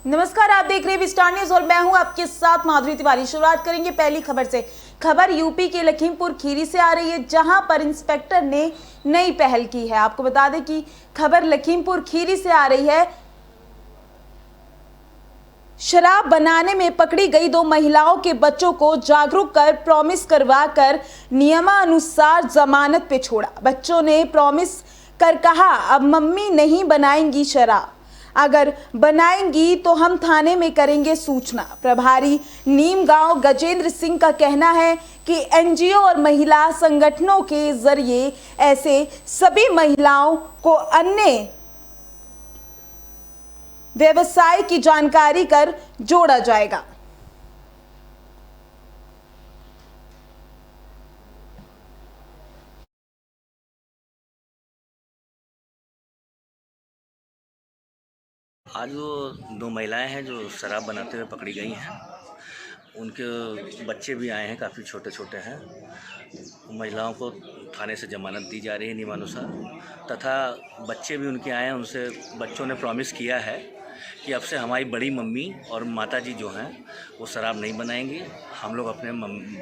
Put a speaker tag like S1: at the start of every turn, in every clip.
S1: नमस्कार, आप देख रहे हैं स्टार न्यूज और मैं हूं आपके साथ माधुरी तिवारी। शुरुआत करेंगे पहली खबर से। खबर यूपी के लखीमपुर खीरी से आ रही है, जहां पर इंस्पेक्टर ने नई पहल की है। आपको बता दें कि खबर लखीमपुर खीरी से आ रही है। शराब बनाने में पकड़ी गई 2 महिलाओं के बच्चों को जागरूक कर प्रॉमिस करवाकर नियमानुसार जमानत पे छोड़ा। बच्चों ने प्रॉमिस कर कहा, अब मम्मी नहीं बनाएंगी शराब, अगर बनाएंगी तो हम थाने में करेंगे सूचना। प्रभारी नीम गांव गजेंद्र सिंह का कहना है कि एनजीओ और महिला संगठनों के जरिए ऐसे सभी महिलाओं को अन्य व्यवसाय की जानकारी कर जोड़ा जाएगा।
S2: आज वो 2 महिलाएं हैं जो शराब बनाते हुए पकड़ी गई हैं। उनके बच्चे भी आए हैं, काफ़ी छोटे छोटे हैं। महिलाओं को थाने से जमानत दी जा रही है नियमानुसार, तथा बच्चे भी उनके आए हैं। उनसे बच्चों ने प्रॉमिस किया है कि अब से हमारी बड़ी मम्मी और माताजी जो हैं वो शराब नहीं बनाएंगी। हम लोग अपने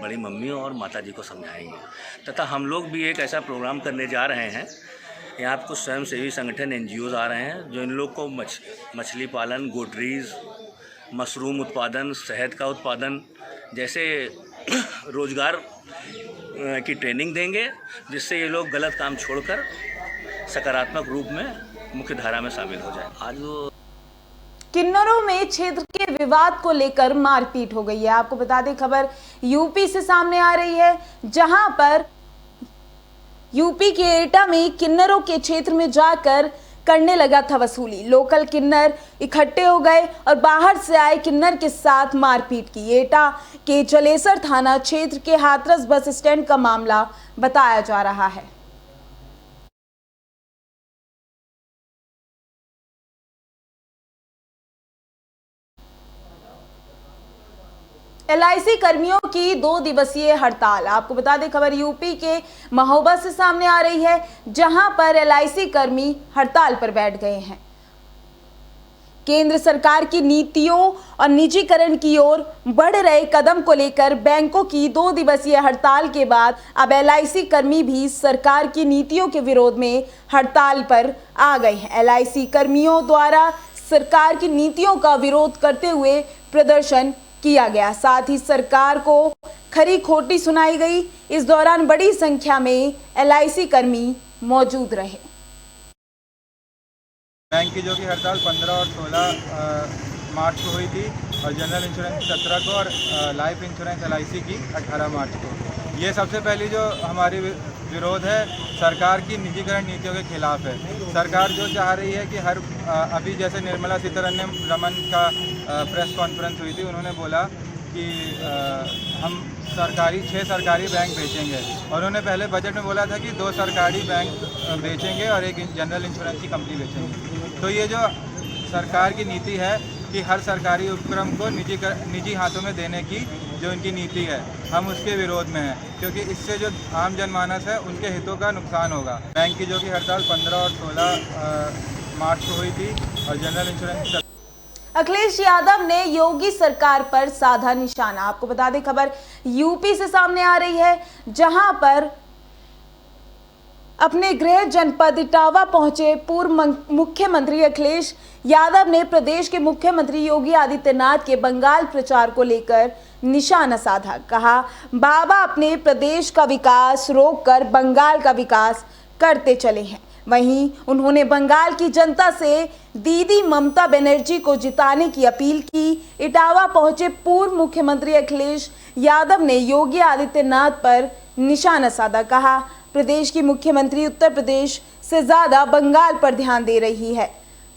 S2: बड़ी मम्मी और माताजी को समझाएंगे, तथा हम लोग भी एक ऐसा प्रोग्राम करने जा रहे हैं। यहाँ पर कुछ स्वयंसेवी संगठन एनजीओज आ रहे हैं जो इन लोग को मछली पालन, गोटरीज, मशरूम उत्पादन, शहद का उत्पादन जैसे रोजगार की ट्रेनिंग देंगे, जिससे ये लोग गलत काम छोड़कर सकारात्मक रूप में मुख्य धारा में शामिल हो जाए। आज वो
S1: किन्नरों में क्षेत्र के विवाद को लेकर मारपीट हो गई है। आपको बता दें, खबर यूपी से सामने आ रही है, जहां पर यूपी के एटा में किन्नरों के क्षेत्र में जाकर करने लगा था वसूली। लोकल किन्नर इकट्ठे हो गए और बाहर से आए किन्नर के साथ मारपीट की। एटा के जलेसर थाना क्षेत्र के हाथरस बस स्टैंड का मामला बताया जा रहा है। एलआईसी कर्मियों की 2 दिवसीय हड़ताल। आपको बता दें, खबर यूपी के महोबा से सामने आ रही है, जहां पर एलआईसी कर्मी हड़ताल पर बैठ गए हैं। केंद्र सरकार की नीतियों और निजीकरण की ओर बढ़ रहे कदम को लेकर बैंकों की 2 दिवसीय हड़ताल के बाद अब एलआईसी कर्मी भी सरकार की नीतियों के विरोध में हड़ताल पर आ गए हैं। एलआईसी कर्मियों द्वारा सरकार की नीतियों का विरोध करते हुए प्रदर्शन किया गया, साथ ही सरकार को खरी खोटी सुनाई गई। इस दौरान बड़ी संख्या में एलआईसी कर्मी मौजूद रहे।
S3: बैंक की जो कि हड़ताल 15 और 16 मार्च को हुई थी, और जनरल इंश्योरेंस 17 को, और लाइफ इंश्योरेंस एलआईसी की 18 मार्च को। ये सबसे पहली जो हमारी विरोध है सरकार की निजीकरण नीतियों के खिलाफ है। सरकार जो चाह रही है कि अभी जैसे निर्मला सीतारमण का प्रेस कॉन्फ्रेंस हुई थी, उन्होंने बोला कि हम 6 सरकारी बैंक बेचेंगे, और उन्होंने पहले बजट में बोला था कि 2 सरकारी बैंक बेचेंगे और एक जनरल इंश्योरेंस की कंपनी बेचेंगे। तो ये जो सरकार की नीति है कि हर सरकारी उपक्रम को निजी हाथों में देने की जो इनकी नीति है, हम उसके विरोध में हैं, क्योंकि इससे जो आम जनमानस है उनके हितों का नुकसान होगा। बैंक की जो कि हड़ताल 15 और 16 मार्च को हुई थी, और जनरल इंश्योरेंस।
S1: अखिलेश यादव ने योगी सरकार पर साधा निशाना। आपको बता दें, खबर यूपी से सामने आ रही है, जहां पर अपने गृह जनपद इटावा पहुंचे पूर्व मुख्यमंत्री अखिलेश यादव ने प्रदेश के मुख्यमंत्री योगी आदित्यनाथ के बंगाल प्रचार को लेकर निशाना साधा। कहा, बाबा अपने प्रदेश का विकास रोककर बंगाल का विकास करते चले हैं। वहीं उन्होंने बंगाल की जनता से दीदी ममता बनर्जी को जिताने की अपील की। इटावा पहुंचे पूर्व मुख्यमंत्री अखिलेश यादव ने योगी आदित्यनाथ पर निशाना साधा। कहा, प्रदेश की मुख्यमंत्री उत्तर प्रदेश से ज्यादा बंगाल पर ध्यान दे रही है।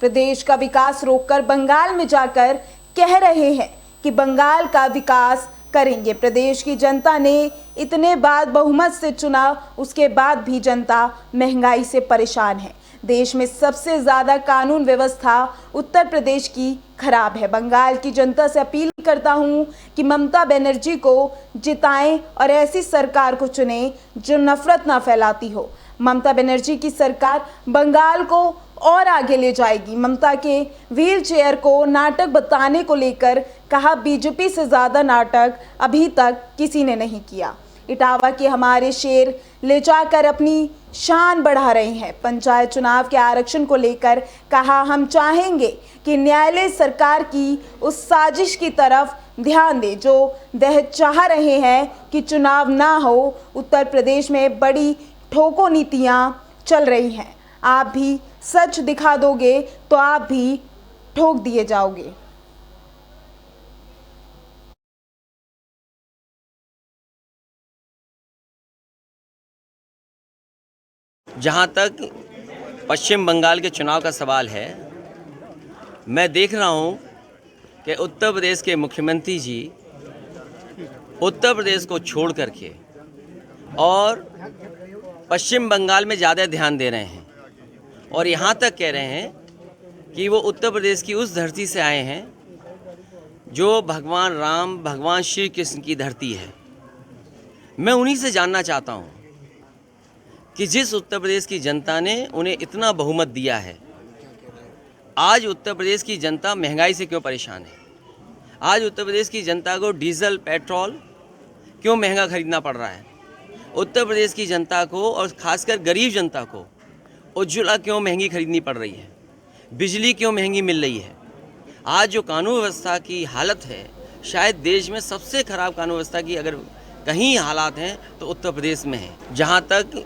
S1: प्रदेश का विकास रोककर बंगाल में जाकर कह रहे हैं कि बंगाल का विकास करेंगे। प्रदेश की जनता ने इतने बाद बहुमत से चुना, उसके बाद भी जनता महंगाई से परेशान है। देश में सबसे ज्यादा कानून व्यवस्था उत्तर प्रदेश की खराब है। बंगाल की जनता से अपील करता हूं कि ममता बनर्जी को जिताएं और ऐसी सरकार को चुनें जो नफरत ना फैलाती हो। ममता बनर्जी की सरकार बंगाल को और आगे ले जाएगी। ममता के व्हील चेयर को नाटक बताने को लेकर कहा, बीजेपी से ज्यादा नाटक अभी तक किसी ने नहीं किया। इटावा के हमारे शेर ले जाकर अपनी शान बढ़ा रहे हैं। पंचायत चुनाव के आरक्षण को लेकर कहा, हम चाहेंगे कि न्यायालय सरकार की उस साजिश की तरफ ध्यान दे जो चाह रहे हैं कि चुनाव ना हो। उत्तर प्रदेश में बड़ी ठोको नीतियां चल रही हैं। आप भी सच दिखा दोगे तो आप भी ठोक दिए जाओगे।
S4: जहाँ तक पश्चिम बंगाल के चुनाव का सवाल है, मैं देख रहा हूँ कि उत्तर प्रदेश के मुख्यमंत्री जी उत्तर प्रदेश को छोड़ करके और पश्चिम बंगाल में ज़्यादा ध्यान दे रहे हैं और यहाँ तक कह रहे हैं कि वो उत्तर प्रदेश की उस धरती से आए हैं जो भगवान राम, भगवान श्री कृष्ण की धरती है। मैं उन्हीं से जानना चाहता हूँ कि जिस उत्तर प्रदेश की जनता ने उन्हें इतना बहुमत दिया है, आज उत्तर प्रदेश की जनता महंगाई से क्यों परेशान है? आज उत्तर प्रदेश की जनता को डीजल, पेट्रोल क्यों महंगा खरीदना पड़ रहा है? उत्तर प्रदेश की जनता को और ख़ासकर गरीब जनता को उज्ज्वला क्यों महंगी खरीदनी पड़ रही है? बिजली क्यों महंगी मिल रही है? आज जो कानून व्यवस्था की हालत है, शायद देश में सबसे ख़राब कानून व्यवस्था की अगर कहीं हालात हैं तो उत्तर प्रदेश में है। जहाँ तक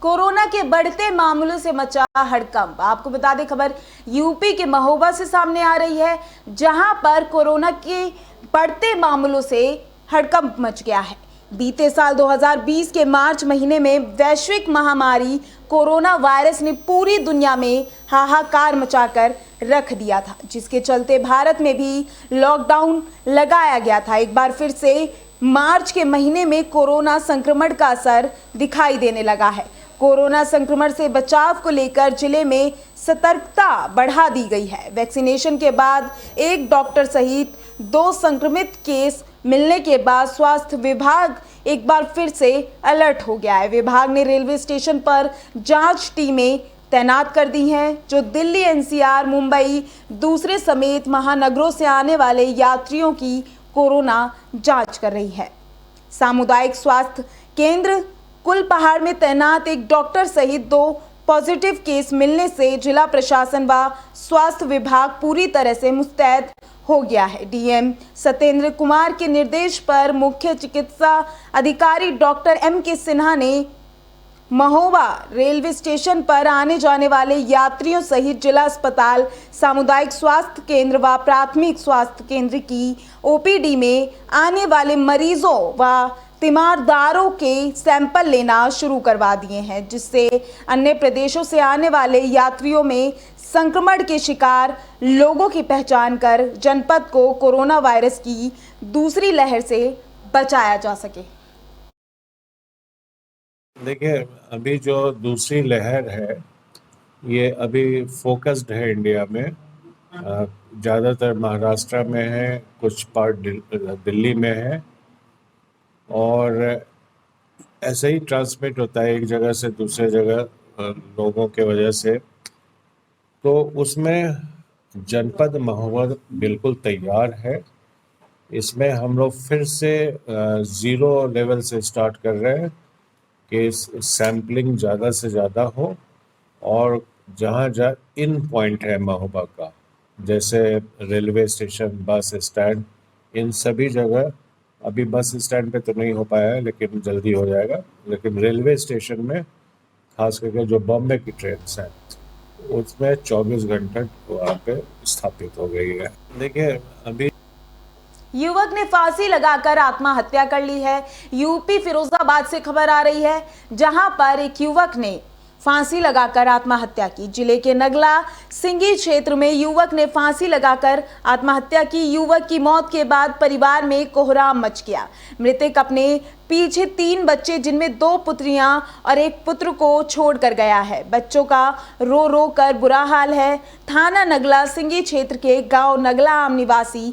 S1: कोरोना के बढ़ते मामलों से मचा हड़कंप। आपको बता दें, खबर यूपी के महोबा से सामने आ रही है, जहां पर कोरोना के बढ़ते मामलों से हड़कंप मच गया है। बीते साल 2020 के मार्च महीने में वैश्विक महामारी कोरोना वायरस ने पूरी दुनिया में हाहाकार मचाकर रख दिया था, जिसके चलते भारत में भी लॉकडाउन लगाया गया था। एक बार फिर से मार्च के महीने में कोरोना संक्रमण का असर दिखाई देने लगा है। कोरोना संक्रमण से बचाव को लेकर जिले में सतर्कता बढ़ा दी गई है। वैक्सीनेशन के बाद एक डॉक्टर सहित 2 संक्रमित केस मिलने के बाद स्वास्थ्य विभाग एक बार फिर से अलर्ट हो गया है। विभाग ने रेलवे स्टेशन पर जांच टीमें तैनात कर दी हैं, जो दिल्ली, एनसीआर, मुंबई, दूसरे समेत महानगरों से आने वाले यात्रियों की कोरोना जांच कर रही है। सामुदायिक स्वास्थ्य केंद्र कुलपहाड़ में तैनात एक डॉक्टर सहित 2 पॉजिटिव केस मिलने से जिला प्रशासन व स्वास्थ्य विभाग पूरी तरह से मुस्तैद हो गया है। डीएम सत्येंद्र कुमार के निर्देश पर मुख्य चिकित्सा अधिकारी डॉक्टर M.K. सिन्हा ने महोबा रेलवे स्टेशन पर आने जाने वाले यात्रियों सहित जिला अस्पताल, सामुदायिक स्वास्थ्य केंद्र व प्राथमिक स्वास्थ्य केंद्र की ओपीडी में आने वाले मरीजों व तीमारदारों के सैंपल लेना शुरू करवा दिए हैं, जिससे अन्य प्रदेशों से आने वाले यात्रियों में संक्रमण के शिकार लोगों की पहचान कर जनपद को कोरोना वायरस की दूसरी लहर से बचाया जा सके।
S5: देखिए, अभी जो दूसरी लहर है ये अभी फोकस्ड है इंडिया में। ज़्यादातर महाराष्ट्र में है, कुछ पार्ट दिल्ली में है और ऐसे ही ट्रांसमिट होता है एक जगह से दूसरे जगह लोगों के वजह से। तो उसमें जनपद महोबा बिल्कुल तैयार है। इसमें हम लोग फिर से 0 लेवल से स्टार्ट कर रहे हैं कि सैम्पलिंग ज़्यादा से ज़्यादा हो और जहाँ इन पॉइंट है महोबा का, जैसे रेलवे स्टेशन, बस स्टैंड, इन सभी जगह। अभी बस स्टैंड पे तो नहीं हो पाया है लेकिन जल्दी हो जाएगा। लेकिन रेलवे स्टेशन में खास करके जो बॉम्बे की ट्रेन हैं उसमें 24 घंटे वहाँ पे स्थापित हो गई है। देखिए, अभी
S1: युवक ने फांसी लगाकर आत्महत्या कर ली है। यूपी फिरोजाबाद से खबर आ रही है, जहां पर एक युवक ने फांसी लगाकर आत्महत्या की। जिले के नगला सिंगी क्षेत्र में युवक ने फांसी लगाकर आत्महत्या की। युवक की मौत के बाद परिवार में कोहराम मच गया। मृतक अपने पीछे 3 बच्चे, जिनमें 2 पुत्रियां और 1 पुत्र को छोड़कर गया है। बच्चों का रो रो कर बुरा हाल है। थाना नगला सिंगी क्षेत्र के गांव नगला आम निवासी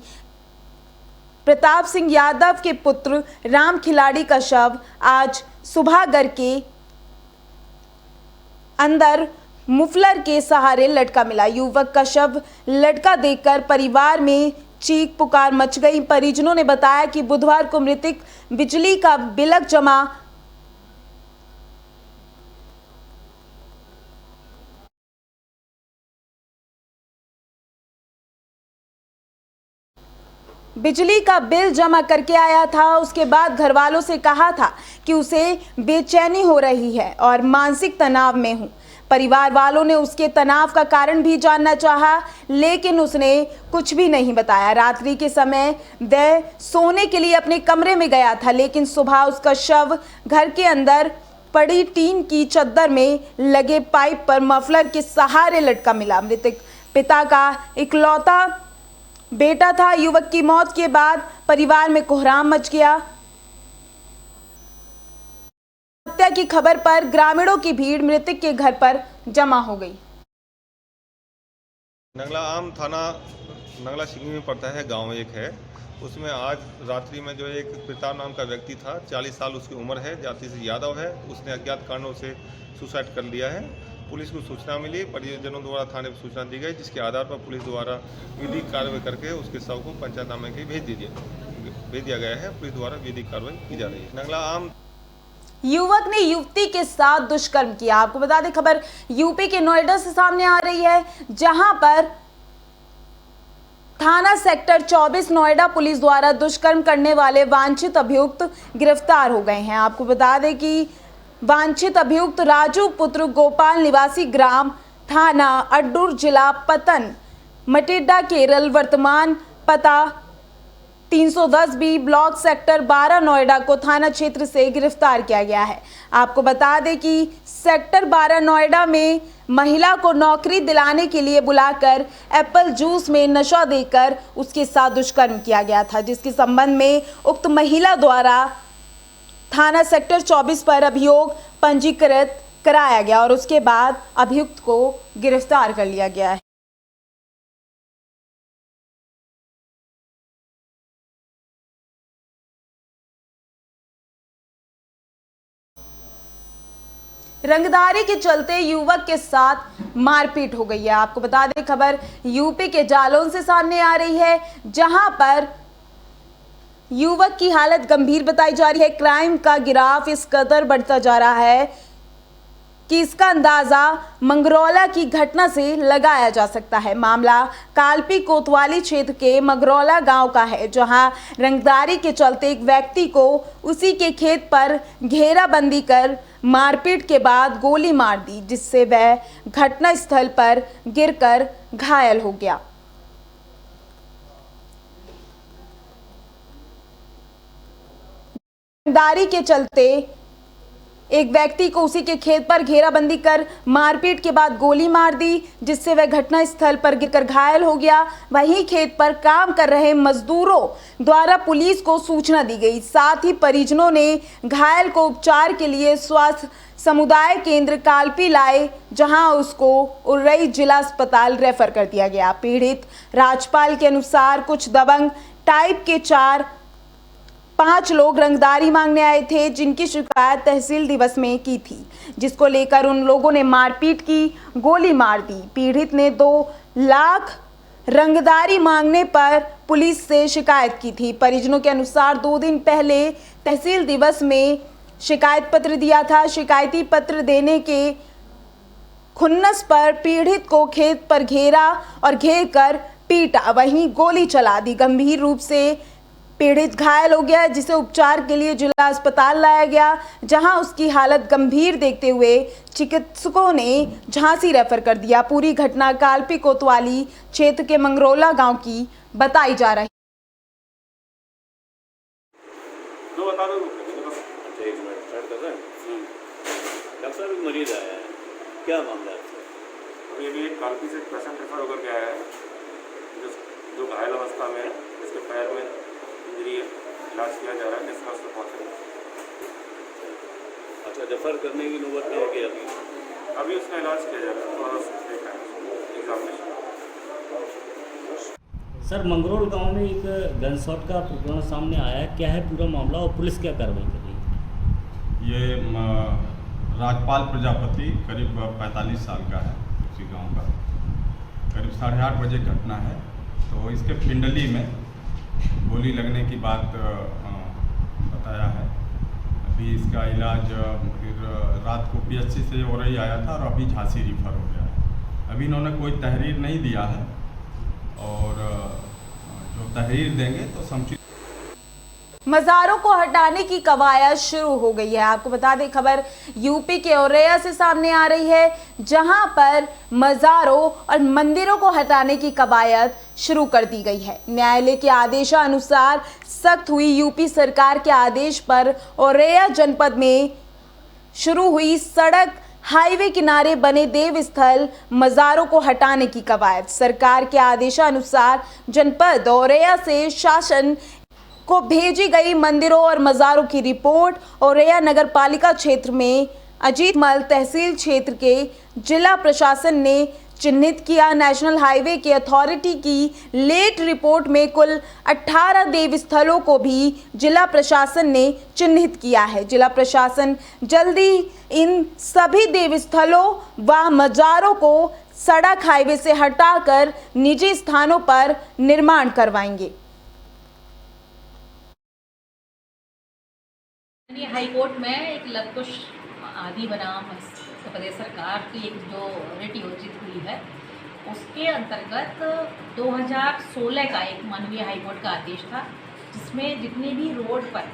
S1: प्रताप सिंह यादव के पुत्र राम खिलाड़ी का शव आज सुबह घर के अंदर मुफलर के सहारे लटका मिला। युवक का शव लटका देखकर परिवार में चीख पुकार मच गई। परिजनों ने बताया कि बुधवार को मृतक बिजली का बिलक जमा बिजली का बिल जमा करके आया था। उसके बाद घर वालों से कहा था कि उसे बेचैनी हो रही है और मानसिक तनाव में हूं। परिवार वालों ने उसके तनाव का कारण भी जानना चाहा, लेकिन उसने कुछ भी नहीं बताया। रात्रि के समय वह सोने के लिए अपने कमरे में गया था, लेकिन सुबह उसका शव घर के अंदर पड़ी टीन की चद्दर में लगे पाइप पर मफलर के सहारे लटका मिला। मृतक पिता का इकलौता बेटा था। युवक की मौत के बाद परिवार में कोहराम मच गया। हत्या की खबर पर ग्रामीणों की भीड़ मृतक के घर पर जमा हो गई।
S6: नंगला आम थाना नंगला सिंगी में पड़ता है, गांव एक है। उसमें आज रात्रि में जो एक प्रताप नाम का व्यक्ति था, 40 साल उसकी उम्र है, जाति से यादव है, उसने अज्ञात कारणों से सुसाइड कर लिया है। पुलिस को सूचना मिली, परिजनों द्वारा थाने में सूचना दी गई, जिसके आधार पर पुलिस द्वारा विधिक कार्रवाई करके उसके शव को पंचायतनामे के भेज दिया गया है। पुलिस द्वारा विधिक कार्रवाई की जा रही है। नंगला आम
S1: युवक ने युवती के साथ दुष्कर्म किया। आपको बता दें, खबर यूपी के नोएडा से सामने आ रही है, जहां पर थाना सेक्टर 24 नोएडा पुलिस द्वारा दुष्कर्म करने वाले वांछित अभियुक्त गिरफ्तार हो गए हैं। आपको बता दें कि वांछित अभियुक्त राजू पुत्र गोपाल निवासी ग्राम थाना अड्डूर जिला पतन मटिड्डा केरल, वर्तमान पता 310 बी ब्लॉक सेक्टर 12 नोएडा को थाना क्षेत्र से गिरफ्तार किया गया है। आपको बता दें कि सेक्टर 12 नोएडा में महिला को नौकरी दिलाने के लिए बुलाकर एप्पल जूस में नशा देकर उसके साथ दुष्कर्म किया गया था, जिसके संबंध में उक्त महिला द्वारा थाना सेक्टर 24 पर अभियोग पंजीकृत कराया गया और उसके बाद अभियुक्त को गिरफ्तार कर लिया गया है। रंगदारी के चलते युवक के साथ मारपीट हो गई है। आपको बता दें, खबर यूपी के जालौन से सामने आ रही है, जहां पर युवक की हालत गंभीर बताई जा रही है। क्राइम का गिराफ इस कदर बढ़ता जा रहा है कि इसका अंदाजा मंगरौला की घटना से लगाया जा सकता है। मामला कालपी कोतवाली क्षेत्र के मंगरौला गांव का है, जहां रंगदारी के चलते एक व्यक्ति को उसी के खेत पर घेराबंदी कर मारपीट के बाद गोली मार दी, जिससे वह घटनास्थल पर गिरकर घायल हो गया। रंगदारी के चलते एक व्यक्ति को उसी के खेत पर घेराबंदी कर मारपीट के बाद गोली मार दी, जिससे वह घटनास्थल पर गिरकर घायल हो गया। वहीं खेत पर काम कर रहे मजदूरों द्वारा पुलिस को सूचना दी गई। साथ ही परिजनों ने घायल को उपचार के लिए स्वास्थ्य समुदाय केंद्र कालपी लाए, जहां उसको उर्रई जिला अस्पताल रेफर कर दिया गया। पीड़ित राजपाल के अनुसार कुछ दबंग टाइप के 4-5 लोग रंगदारी मांगने आए थे, जिनकी शिकायत तहसील दिवस में की थी, जिसको लेकर उन लोगों ने मारपीट की, गोली मार दी। पीड़ित ने 2 लाख रंगदारी मांगने पर पुलिस से शिकायत की थी। परिजनों के अनुसार 2 दिन पहले तहसील दिवस में शिकायत पत्र दिया था। शिकायती पत्र देने के खुन्नस पर पीड़ित को खेत पर घेरा और घेर कर पीटा, वहीं गोली चला दी। गंभीर रूप से पीड़ित घायल हो गया, जिसे उपचार के लिए जिला अस्पताल लाया गया, जहां उसकी हालत गंभीर देखते हुए चिकित्सकों ने झांसी रेफर कर दिया। पूरी घटना कालपी कोतवाली क्षेत्र के मंगरौला गांव की बताई जा रही।
S7: डॉक्टर भी मरीज आया है, क्या मामला है?
S8: अभी एक कालपी से पेशेंट रेफर होकर के आया है, जो घायल अवस्था में है, इसके पैर में इंजरी है, इलाज किया जा रहा है। इसका उसको पहुँचा
S7: अच्छा, रेफर करने की नौबत नहीं है कि
S8: अभी उसका इलाज किया जा रहा है और एग्जामिनेशन।
S9: सर, मंगरौल गांव में एक गनशॉट का प्रकरण सामने आया है, क्या है पूरा मामला और पुलिस क्या कार्रवाई कर रही है?
S10: ये राजपाल प्रजापति करीब 45 साल का है, उसी गांव का। करीब 8:30 बजे घटना है। तो इसके पिंडली में गोली लगने की बात बताया है। अभी इसका इलाज फिर रात को PHC से औरई आया था और अभी झांसी रिफ़र हो गया है। अभी इन्होंने कोई तहरीर नहीं दिया है और जो तहरीर देंगे तो समुचित।
S1: मज़ारों को हटाने की कवायद शुरू हो गई है। आपको बता दें, खबर यूपी के औरैया से सामने आ रही है, जहां पर मज़ारों और मंदिरों को हटाने की कवायद शुरू कर दी गई है। न्यायालय के आदेशानुसार सख्त हुई यूपी सरकार के आदेश पर औरैया जनपद में शुरू हुई सड़क हाईवे किनारे बने देव स्थल मज़ारों को हटाने की कवायद। सरकार के आदेशानुसार जनपद औरैया से शासन को भेजी गई मंदिरों और मज़ारों की रिपोर्ट औरैया नगर पालिका क्षेत्र में अजीतमल तहसील क्षेत्र के जिला प्रशासन ने चिन्हित किया। नेशनल हाईवे की अथॉरिटी की लेट रिपोर्ट में कुल 18 देव स्थलों को भी जिला प्रशासन ने चिन्हित किया है। जिला प्रशासन जल्दी इन सभी देव स्थलों व मज़ारों को सड़क हाईवे से हटाकर निजी स्थानों पर निर्माण करवाएंगे।
S11: हाई कोर्ट में एक लवकुश आदि बनाम उत्तर प्रदेश सरकार की एक जो रिट योजित हुई है, उसके अंतर्गत 2016 का एक माननीय हाई कोर्ट का आदेश था, जिसमें जितने भी रोड पर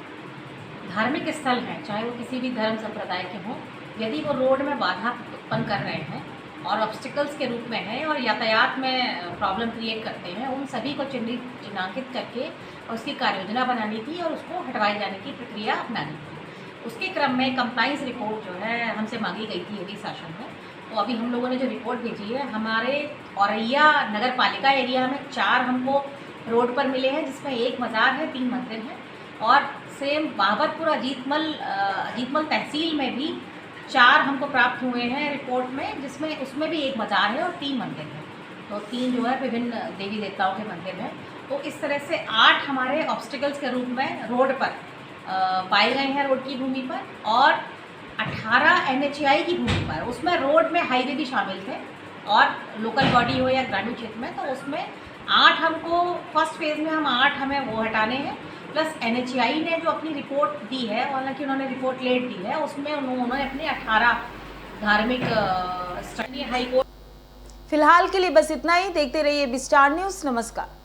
S11: धार्मिक स्थल हैं, चाहे वो किसी भी धर्म संप्रदाय के हों, यदि वो रोड में बाधा उत्पन्न कर रहे हैं और ऑब्स्टिकल्स के रूप में हैं और यातायात में प्रॉब्लम क्रिएट करते हैं, उन सभी को चिन्हांकित करके और उसकी कार्ययोजना बनानी थी और उसको हटवाए जाने की प्रक्रिया अपनानी थी। उसके क्रम में कंप्लाइंस रिपोर्ट जो है हमसे मांगी गई थी अभी शासन में। तो अभी हम लोगों ने जो रिपोर्ट भेजी है, हमारे औरैया नगर पालिका एरिया में 4 हमको रोड पर मिले हैं, जिसमें 1 मज़ार है, 3 मंदिर हैं। और सेम बाबरपुर अजीतमल तहसील में भी 4 हमको प्राप्त हुए हैं रिपोर्ट में, जिसमें उसमें भी 1 मज़ार है और 3 मंदिर हैं। तो 3 जो है विभिन्न देवी देवताओं के मंदिर हैं। तो इस तरह से 8 हमारे ऑब्स्टिकल्स के रूप में रोड पर पाए गए हैं, रोड की भूमि पर, और 18 NHAI की भूमि पर। उसमें रोड में हाईवे भी शामिल थे और लोकल बॉडी हो या ग्रामीण क्षेत्र में, तो उसमें 8 हमको फर्स्ट फेज़ में हम 8 हमें वो हटाने हैं, प्लस NHAI ने जो अपनी रिपोर्ट दी है, हालांकि उन्होंने रिपोर्ट लेट दी है, उसमें उन्होंने अपने 18 धार्मिक हाई कोर्ट।
S1: फिलहाल के लिए बस इतना ही। देखते रहिए बी स्टार न्यूज़। नमस्कार।